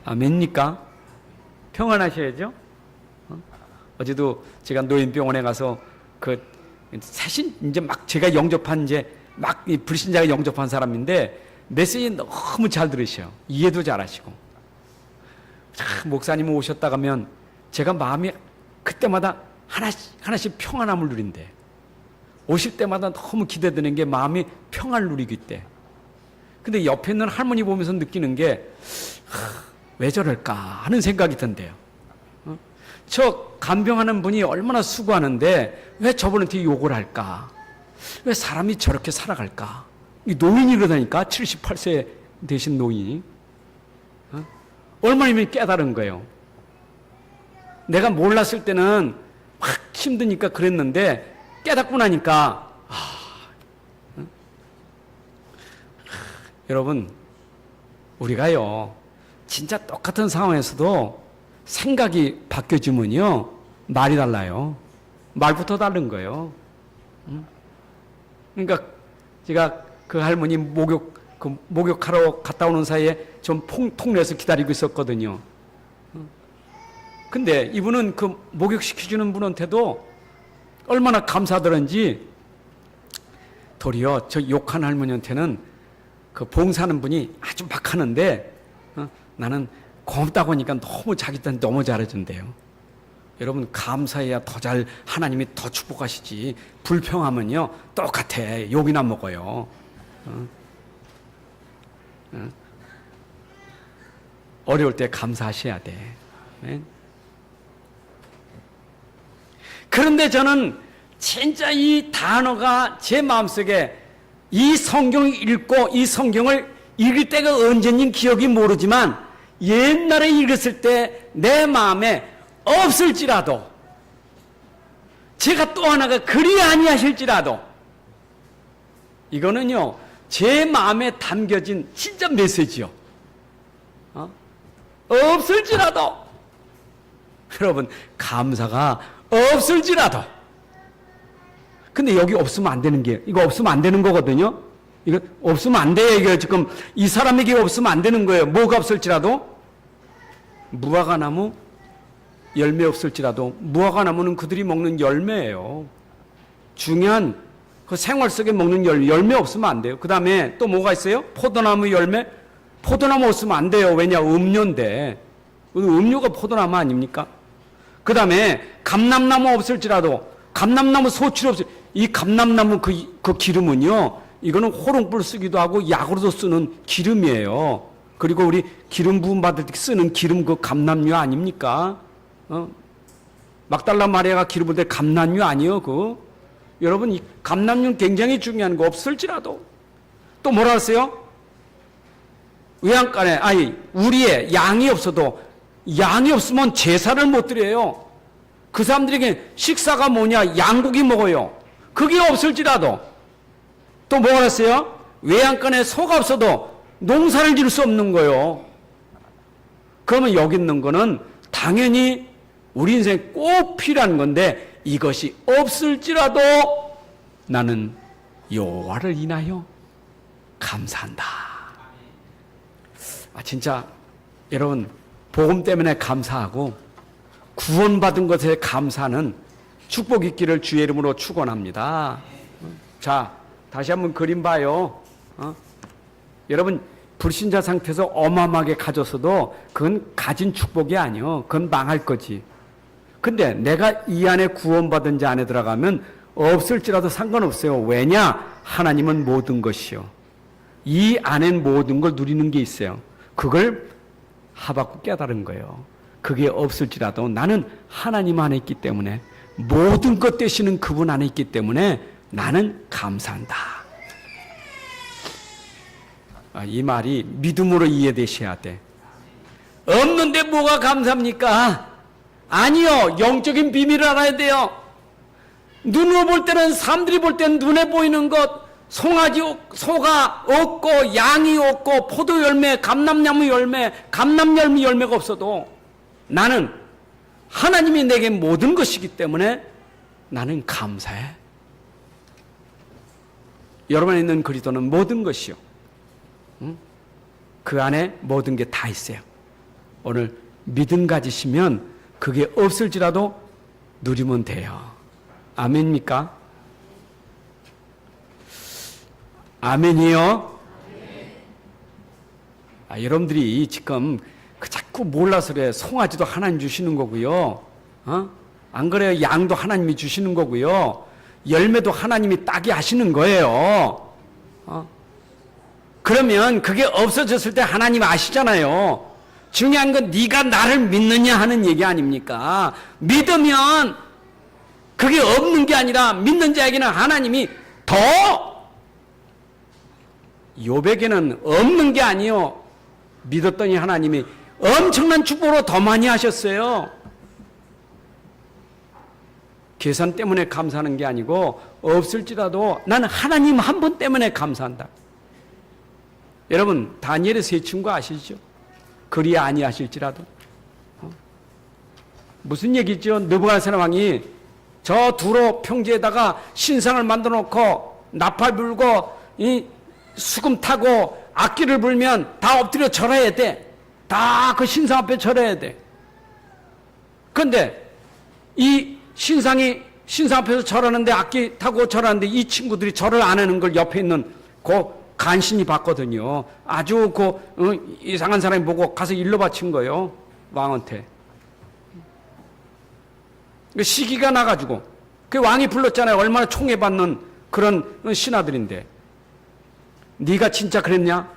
아멘입니까? 평안하셔야죠. 어제도 제가 노인병원에 가서 그 사실 이제 막 제가 영접한 이제 막 불신자가 영접한 사람인데 메시지 너무 잘 들으셔요. 이해도 잘하시고. 목사님 오셨다 가면 제가 마음이 그때마다 하나씩 평안함을 누린대. 오실 때마다 너무 기대되는 게 마음이 평안을 누리기 때. 근데 옆에 있는 할머니 보면서 느끼는 게 왜 저럴까 하는 생각이 든대요. 저 간병하는 분이 얼마나 수고하는데 왜 저분한테 욕을 할까? 왜 사람이 저렇게 살아갈까? 이 노인이 그러다니까 78세 되신 노인이 얼마나 깨달은 거예요. 내가 몰랐을 때는 막 힘드니까 그랬는데 깨닫고 나니까 여러분 우리가요 진짜 똑같은 상황에서도 생각이 바뀌어지면요 말이 달라요. 말부터 다른 거예요. 그러니까 제가 그 할머니 목욕하러 갔다 오는 사이에 좀 통내서 기다리고 있었거든요. 근데 이분은 그 목욕시켜주는 분한테도 얼마나 감사하더런지 도리어 저 욕한 할머니한테는 그 봉사하는 분이 아주 막 하는데 나는 고맙다고 하니까 너무 자기한테 너무 잘해준대요. 여러분 감사해야 더 잘 하나님이 더 축복하시지. 불평하면요 똑같아. 욕이나 먹어요. 어려울 때 감사하셔야 돼. 네? 그런데 저는 진짜 이 단어가 제 마음속에 이 성경을 읽고 이 성경을 읽을 때가 언제인지 기억이 모르지만 옛날에 읽었을 때 내 마음에 없을지라도 제가 또 하나가 그리 아니하실지라도 이거는요 제 마음에 담겨진 진짜 메시지요. 없을지라도 여러분 감사가 없을지라도 근데 여기 없으면 안 되는 게 이거 없으면 안 되는 거거든요. 이거 없으면 안 돼요. 이거 지금 이 사람에게 없으면 안 되는 거예요. 뭐가 없을지라도 무화과 나무 열매 없을지라도 무화과 나무는 그들이 먹는 열매예요. 중요한 그 생활 속에 먹는 열매 없으면 안 돼요. 그 다음에 또 뭐가 있어요? 포도나무 열매? 포도나무 없으면 안 돼요. 왜냐? 음료인데 음료가 포도나무 아닙니까? 그 다음에 감람나무 없을지라도 감람나무 소출 없을 이 감람나무 그 기름은요 이거는 호롱불 쓰기도 하고 약으로도 쓰는 기름이에요. 그리고 우리 기름 부음 받을 때 쓰는 기름 그 감람류 아닙니까? 막달라 마리아가 기름 부을 때 감람류 아니에요 그? 여러분 이 감람류는 굉장히 중요한 거 없을지라도 또 뭐라 했어요? 외양간에 우리의 양이 없어도 양이 없으면 제사를 못 드려요. 그 사람들에게 식사가 뭐냐? 양고기 먹어요. 그게 없을지라도 또 뭐가 했어요? 외양간에 소가 없어도 농사를 지을 수 없는 거예요. 그러면 여기 있는 거는 당연히 우리 인생에 꼭 필요한 건데 이것이 없을지라도 나는 여호와를 인하여 감사한다. 진짜 여러분 복음 때문에 감사하고 구원받은 것에 감사하는 축복 있기를 주의 이름으로 축원합니다. 자, 다시 한번 그림 봐요. 여러분 불신자 상태에서 어마어마하게 가졌어도 그건 가진 축복이 아니요. 그건 망할 거지. 근데 내가 이 안에 구원받은 자 안에 들어가면 없을지라도 상관없어요. 왜냐? 하나님은 모든 것이요. 이 안엔 모든 걸 누리는 게 있어요. 그걸 하박국 깨달은 거예요. 그게 없을지라도 나는 하나님 안에 있기 때문에, 모든 것 되시는 그분 안에 있기 때문에 나는 감사한다. 이 말이 믿음으로 이해되셔야 돼. 없는데 뭐가 감사합니까? 아니요. 영적인 비밀을 알아야 돼요. 눈으로 볼 때는, 사람들이 볼 때는 눈에 보이는 것, 소가 없고 양이 없고 포도 열매, 감람나무 열매, 감람열매 열매가 없어도 나는 하나님이 내게 모든 것이기 때문에 나는 감사해. 여러분에 있는 그리스도는 모든 것이요. 그 안에 모든 게 다 있어요. 오늘 믿음 가지시면 그게 없을지라도 누리면 돼요. 아멘입니까? 아멘이요? 여러분들이 지금 자꾸 몰라서 그래. 송아지도 하나님 주시는 거고요. 안 그래요? 양도 하나님이 주시는 거고요. 열매도 하나님이 따게 하시는 거예요. 그러면 그게 없어졌을 때 하나님 아시잖아요. 중요한 건 네가 나를 믿느냐 하는 얘기 아닙니까? 믿으면 그게 없는 게 아니라 믿는 자에게는 하나님이 더, 욥에게는 없는 게 아니요, 믿었더니 하나님이 엄청난 축복으로 더 많이 하셨어요. 계산 때문에 감사하는 게 아니고 없을지라도 나는 하나님 한 분 때문에 감사한다. 여러분 다니엘의 세 친구 아시죠? 그리 아니하실지라도. 무슨 얘기죠? 느부갓네살 왕이 저 두로 평지에다가 신상을 만들어 놓고 나팔 불고 이 수금 타고 악기를 불면 다 엎드려 절해야 돼. 다 그 신상 앞에 절해야 돼. 그런데 이 신상 앞에서 절하는데, 악기 타고 절하는데 이 친구들이 절을 안 하는 걸 옆에 있는 그 간신히 봤거든요. 아주 이상한 사람이 보고 가서 일러 바친 거예요. 왕한테. 시기가 나가지고. 그 왕이 불렀잖아요. 얼마나 총애받는 그런 신하들인데. 네가 진짜 그랬냐?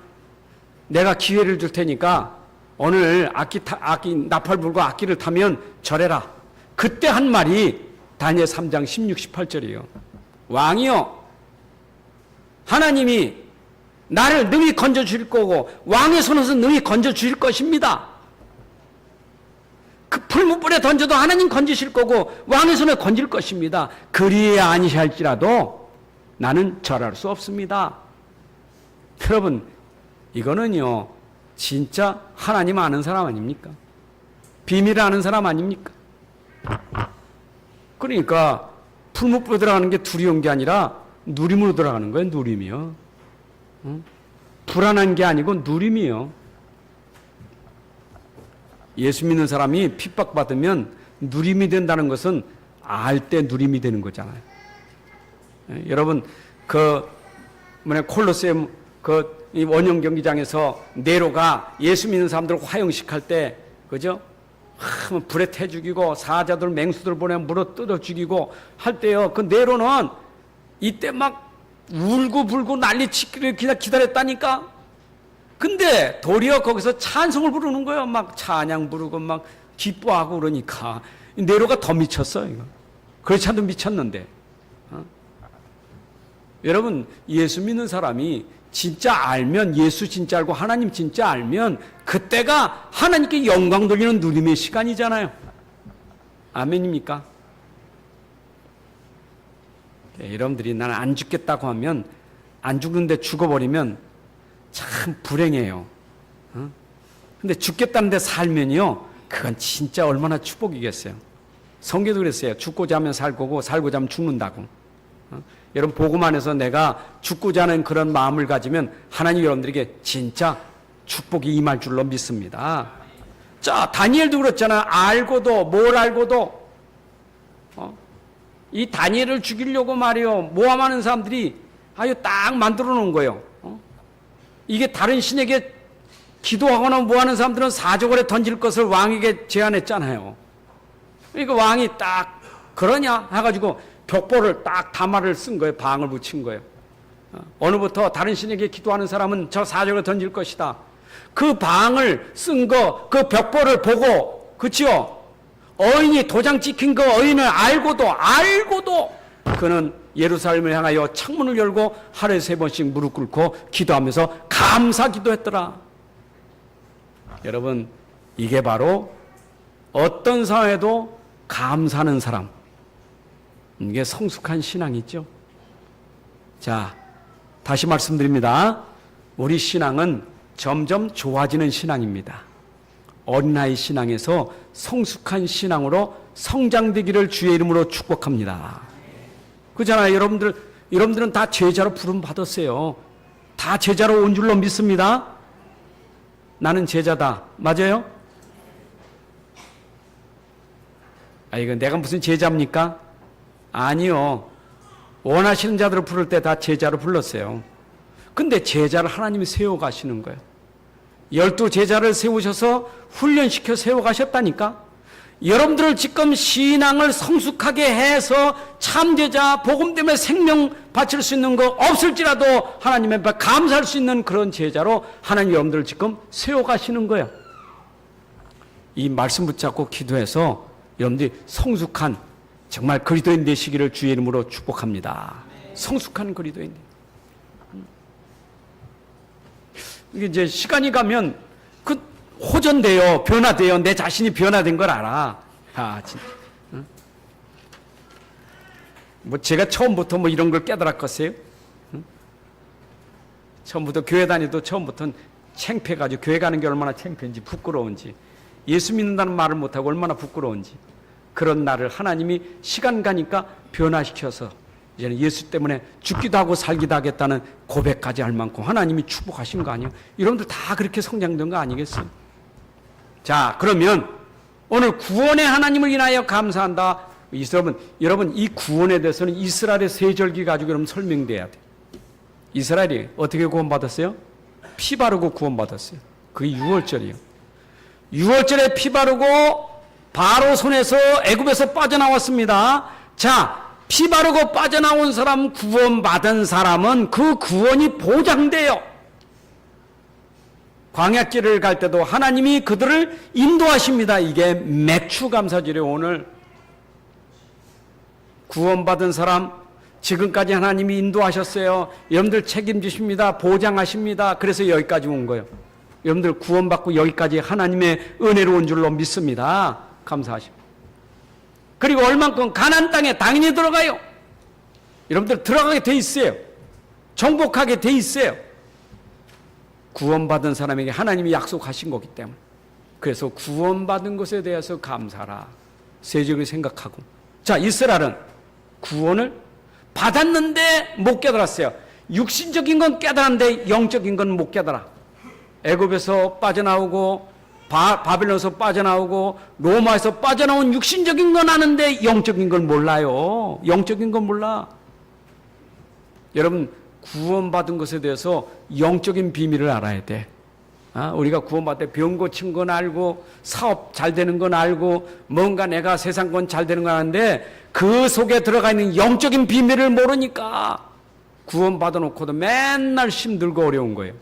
내가 기회를 줄 테니까 오늘 악기 나팔 불고 악기를 타면 절해라. 그때 한 말이 다니엘 3장 16, 18절이에요. 왕이요, 하나님이 나를 능히 건져주실 거고 왕의 손에서 능히 건져주실 것입니다. 그 풀무불에 던져도 하나님 건지실 거고 왕의 손에 건질 것입니다. 그리에 아니할지라도 나는 절할 수 없습니다. 여러분 이거는요 진짜 하나님 아는 사람 아닙니까? 비밀을 아는 사람 아닙니까? 그러니까 풀무불에 들어가는 게 두려운 게 아니라 누림으로 들어가는 거예요. 누림이요. 불안한 게 아니고 누림이요. 예수 믿는 사람이 핍박받으면 누림이 된다는 것은 알 때 누림이 되는 거잖아요. 여러분 콜로세움 이 원형 경기장에서 네로가 예수 믿는 사람들을 화형식할 때, 그죠? 불에 태 죽이고 사자들 맹수들 보내 물어 뜯어 죽이고 할 때요. 그 네로는 이때 막 울고 불고 난리치기를 그냥 기다렸다니까. 근데 도리어 거기서 찬송을 부르는 거예요. 막 찬양 부르고 막 기뻐하고 그러니까 네로가 더 미쳤어. 이거. 그렇지 않아도 미쳤는데. 여러분 예수 믿는 사람이 진짜 알면, 예수 진짜 알고 하나님 진짜 알면 그때가 하나님께 영광 돌리는 누림의 시간이잖아요. 아멘입니까? 여러분들이 나는 안 죽겠다고 하면, 안 죽는데 죽어버리면 참 불행해요. 근데 죽겠다는데 살면요, 그건 진짜 얼마나 축복이겠어요. 성경도 그랬어요. 죽고자 하면 살 거고 살고자 하면 죽는다고. 여러분 복음 안에서 내가 죽고자 하는 그런 마음을 가지면 하나님 여러분들에게 진짜 축복이 임할 줄로 믿습니다. 자, 다니엘도 그렇잖아. 알고도 뭘 알고도 이 다니엘을 죽이려고 말이요 모함하는 사람들이 아유 딱 만들어 놓은 거예요. 이게 다른 신에게 기도하거나 뭐하는 사람들은 사족원에 던질 것을 왕에게 제안했잖아요. 그러니까 왕이 딱 그러냐 해가지고 벽보를 딱 다말을 쓴 거예요. 방을 붙인 거예요. 오늘부터 다른 신에게 기도하는 사람은 저 사적을 던질 것이다. 그 방을 쓴 거, 그 벽보를 보고, 그치요? 어인이 도장 찍힌 그 어인을 알고도 그는 예루살렘을 향하여 창문을 열고 하루에 3번씩 무릎 꿇고 기도하면서 감사 기도했더라. 여러분, 이게 바로 어떤 상황에도 감사하는 사람, 이게 성숙한 신앙이죠. 자, 다시 말씀드립니다. 우리 신앙은 점점 좋아지는 신앙입니다. 어린아이 신앙에서 성숙한 신앙으로 성장되기를 주의 이름으로 축복합니다. 그렇잖아요. 여러분들은 다 제자로 부름 받았어요. 다 제자로 온 줄로 믿습니다. 나는 제자다. 맞아요? 이거 내가 무슨 제자입니까? 아니요. 원하시는 자들을 부를 때 다 제자로 불렀어요. 근데 제자를 하나님이 세워가시는 거예요. 12 제자를 세우셔서 훈련시켜 세워가셨다니까. 여러분들을 지금 신앙을 성숙하게 해서 참제자, 복음 때문에 생명 바칠 수 있는 거 없을지라도 하나님 앞에 감사할 수 있는 그런 제자로 하나님 여러분들을 지금 세워가시는 거예요. 이 말씀 붙잡고 기도해서 여러분들이 성숙한 정말 그리스도인 되시기를 주의 이름으로 축복합니다. 성숙한 그리스도인. 이게 이제 시간이 가면 그 호전돼요, 변화돼요. 내 자신이 변화된 걸 알아. 진짜. 뭐 제가 처음부터 뭐 이런 걸 깨달았겠어요? 처음부터 교회 다니도 처음부터는 창피해가지고 교회 가는 게 얼마나 창피한지 부끄러운지, 예수 믿는다는 말을 못하고 얼마나 부끄러운지, 그런 나를 하나님이 시간 가니까 변화시켜서 이제는 예수 때문에 죽기도 하고 살기도 하겠다는 고백까지 할 만큼 하나님이 축복하신 거 아니에요? 여러분들 다 그렇게 성장된 거 아니겠어요? 자, 그러면 오늘 구원의 하나님을 인하여 감사한다. 여러분 이 구원에 대해서는 이스라엘의 세절기 가지고 여러분 설명돼야 돼. 이스라엘이 어떻게 구원받았어요? 피 바르고 구원받았어요. 그게 6월절이에요. 6월절에 피 바르고 바로 손에서 애굽에서 빠져나왔습니다. 자, 피 바르고 빠져나온 사람, 구원받은 사람은 그 구원이 보장돼요. 광야길을 갈 때도 하나님이 그들을 인도하십니다. 이게 맥추감사절이에요. 오늘 구원받은 사람, 지금까지 하나님이 인도하셨어요. 여러분들 책임지십니다. 보장하십니다. 그래서 여기까지 온 거예요. 여러분들 구원받고 여기까지 하나님의 은혜로 온 줄로 믿습니다. 감사하십니다. 그리고 얼만큼 가나안 땅에 당연히 들어가요. 여러분들 들어가게 돼 있어요. 정복하게 돼 있어요. 구원받은 사람에게 하나님이 약속하신 거기 때문에. 그래서 구원받은 것에 대해서 감사라. 세적을 생각하고. 자, 이스라엘은 구원을 받았는데 못 깨달았어요. 육신적인 건 깨달았는데 영적인 건 못 깨달아. 애굽에서 빠져나오고 바빌론에서 빠져나오고 로마에서 빠져나온 육신적인 건 아는데 영적인 건 몰라요. 영적인 건 몰라. 여러분 구원받은 것에 대해서 영적인 비밀을 알아야 돼. 우리가 구원받을 때 병 고친 건 알고 사업 잘 되는 건 알고 뭔가 내가 세상 건 잘 되는 건 아는데 그 속에 들어가 있는 영적인 비밀을 모르니까 구원받아 놓고도 맨날 힘들고 어려운 거예요.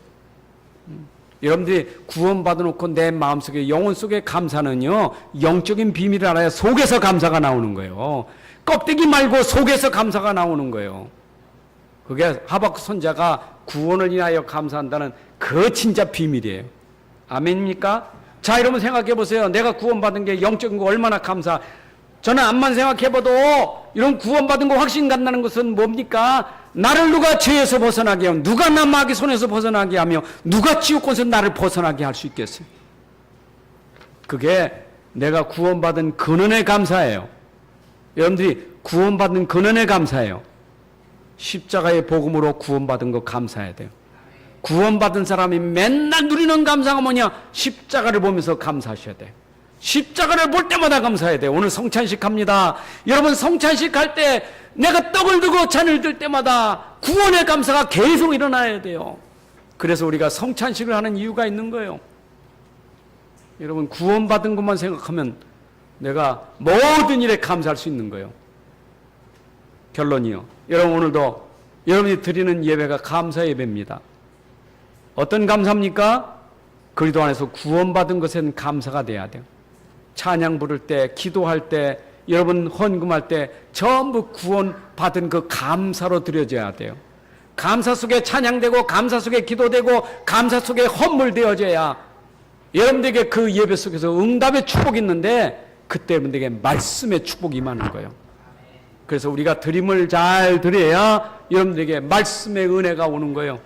여러분들이 구원받아 놓고 내 마음속에 영혼 속에 감사는요 영적인 비밀을 알아야 속에서 감사가 나오는 거예요. 껍데기 말고 속에서 감사가 나오는 거예요. 그게 하박국 선자가 구원을 인하여 감사한다는 그 진짜 비밀이에요. 아멘입니까? 자, 여러분 생각해 보세요. 내가 구원받은 게 영적인 거 얼마나 감사. 저는 암만 생각해봐도 이런 구원받은 거 확신 간다는 것은 뭡니까? 나를 누가 죄에서 벗어나게 하며 누가 나 마귀 손에서 벗어나게 하며 누가 지옥권에서 나를 벗어나게 할 수 있겠어요? 그게 내가 구원받은 근원에 감사해요. 여러분들이 구원받은 근원에 감사해요. 십자가의 복음으로 구원받은 거 감사해야 돼요. 구원받은 사람이 맨날 누리는 감사가 뭐냐? 십자가를 보면서 감사하셔야 돼요. 십자가를 볼 때마다 감사해야 돼요. 오늘 성찬식 합니다. 여러분 성찬식 할 때 내가 떡을 들고 잔을 들 때마다 구원의 감사가 계속 일어나야 돼요. 그래서 우리가 성찬식을 하는 이유가 있는 거예요. 여러분 구원받은 것만 생각하면 내가 모든 일에 감사할 수 있는 거예요. 결론이요. 여러분 오늘도 여러분이 드리는 예배가 감사 예배입니다. 어떤 감사입니까? 그리스도 안에서 구원받은 것엔 감사가 돼야 돼요. 찬양 부를 때, 기도할 때, 여러분 헌금할 때 전부 구원받은 그 감사로 드려져야 돼요. 감사 속에 찬양되고 감사 속에 기도되고 감사 속에 헌물되어져야 여러분들에게 그 예배 속에서 응답의 축복이 있는데 그때 여러분들에게 말씀의 축복이 임하는 거예요. 그래서 우리가 드림을 잘 드려야 여러분들에게 말씀의 은혜가 오는 거예요.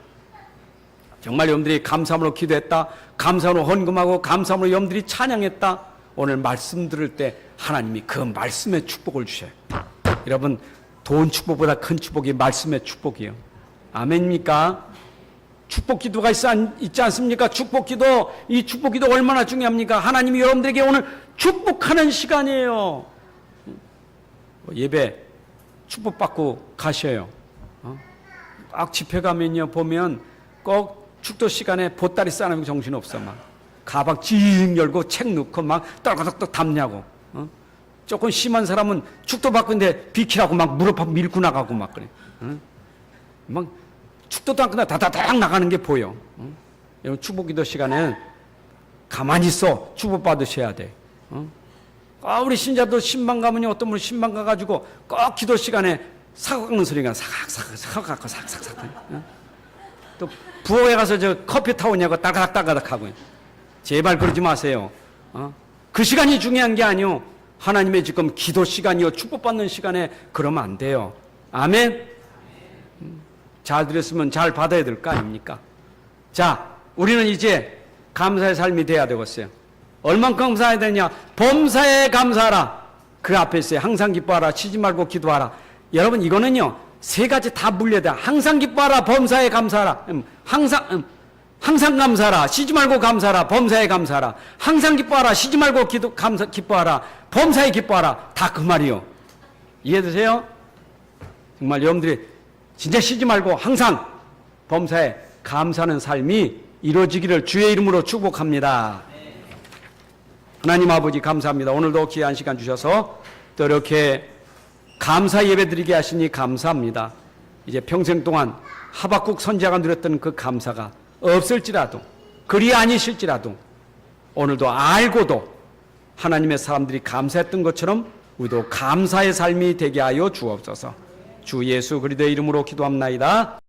정말 여러분들이 감사함으로 기도했다, 감사함으로 헌금하고 감사함으로 여러분들이 찬양했다, 오늘 말씀 들을 때 하나님이 그 말씀의 축복을 주셔요. 여러분 돈 축복보다 큰 축복이 말씀의 축복이에요. 아멘입니까? 축복 기도가 있지 않습니까? 축복 기도, 이 축복 기도 얼마나 중요합니까? 하나님이 여러분들에게 오늘 축복하는 시간이에요. 예배 축복받고 가셔요. 딱 집회 가면요 보면 꼭 축도 시간에 보따리 싸는 정신없어. 막 가방 찡 열고 책 넣고 막 떨거덕 담냐고. 조금 심한 사람은 축도 받고 있는데 비키라고 막 무릎 밀고 나가고 막 그래. 막 축도도 안 끝나 다다닥 나가는 게 보여. 여러분 축복기도 시간에는 가만히 있어 축복 받으셔야 돼. 우리 신자도 신방 가면요 어떤 분이 신방 가가지고 꼭 기도 시간에 사과 깎는 소리가 사각 깎고 삭삭삭. 또 부엌에 가서 저 커피 타오냐고 따가닥 하고. 제발 그러지 마세요. 그 시간이 중요한 게 아니요. 하나님의 지금 기도 시간이요 축복받는 시간에 그러면 안 돼요. 아멘. 잘 드렸으면 잘 받아야 될 거 아닙니까? 자, 우리는 이제 감사의 삶이 돼야 되겠어요. 얼만큼 감사해야 되냐? 범사에 감사하라. 그 앞에 있어요. 항상 기뻐하라. 쉬지 말고 기도하라. 여러분 이거는요 세 가지 다 물려야 돼. 항상 기뻐하라. 범사에 감사하라. 항상 감사하라. 쉬지 말고 감사하라. 범사에 감사하라. 항상 기뻐하라. 쉬지 말고 기뻐하라. 범사에 기뻐하라. 다 그 말이요. 이해되세요? 정말 여러분들이 진짜 쉬지 말고 항상 범사에 감사하는 삶이 이루어지기를 주의 이름으로 축복합니다. 하나님 아버지 감사합니다. 오늘도 귀한 시간 주셔서 또 이렇게 감사 예배 드리게 하시니 감사합니다. 이제 평생 동안 하박국 선지자가 누렸던 그 감사가 없을지라도 그리 아니실지라도 오늘도 알고도 하나님의 사람들이 감사했던 것처럼 우리도 감사의 삶이 되게 하여 주옵소서. 주 예수 그리스도의 이름으로 기도합나이다.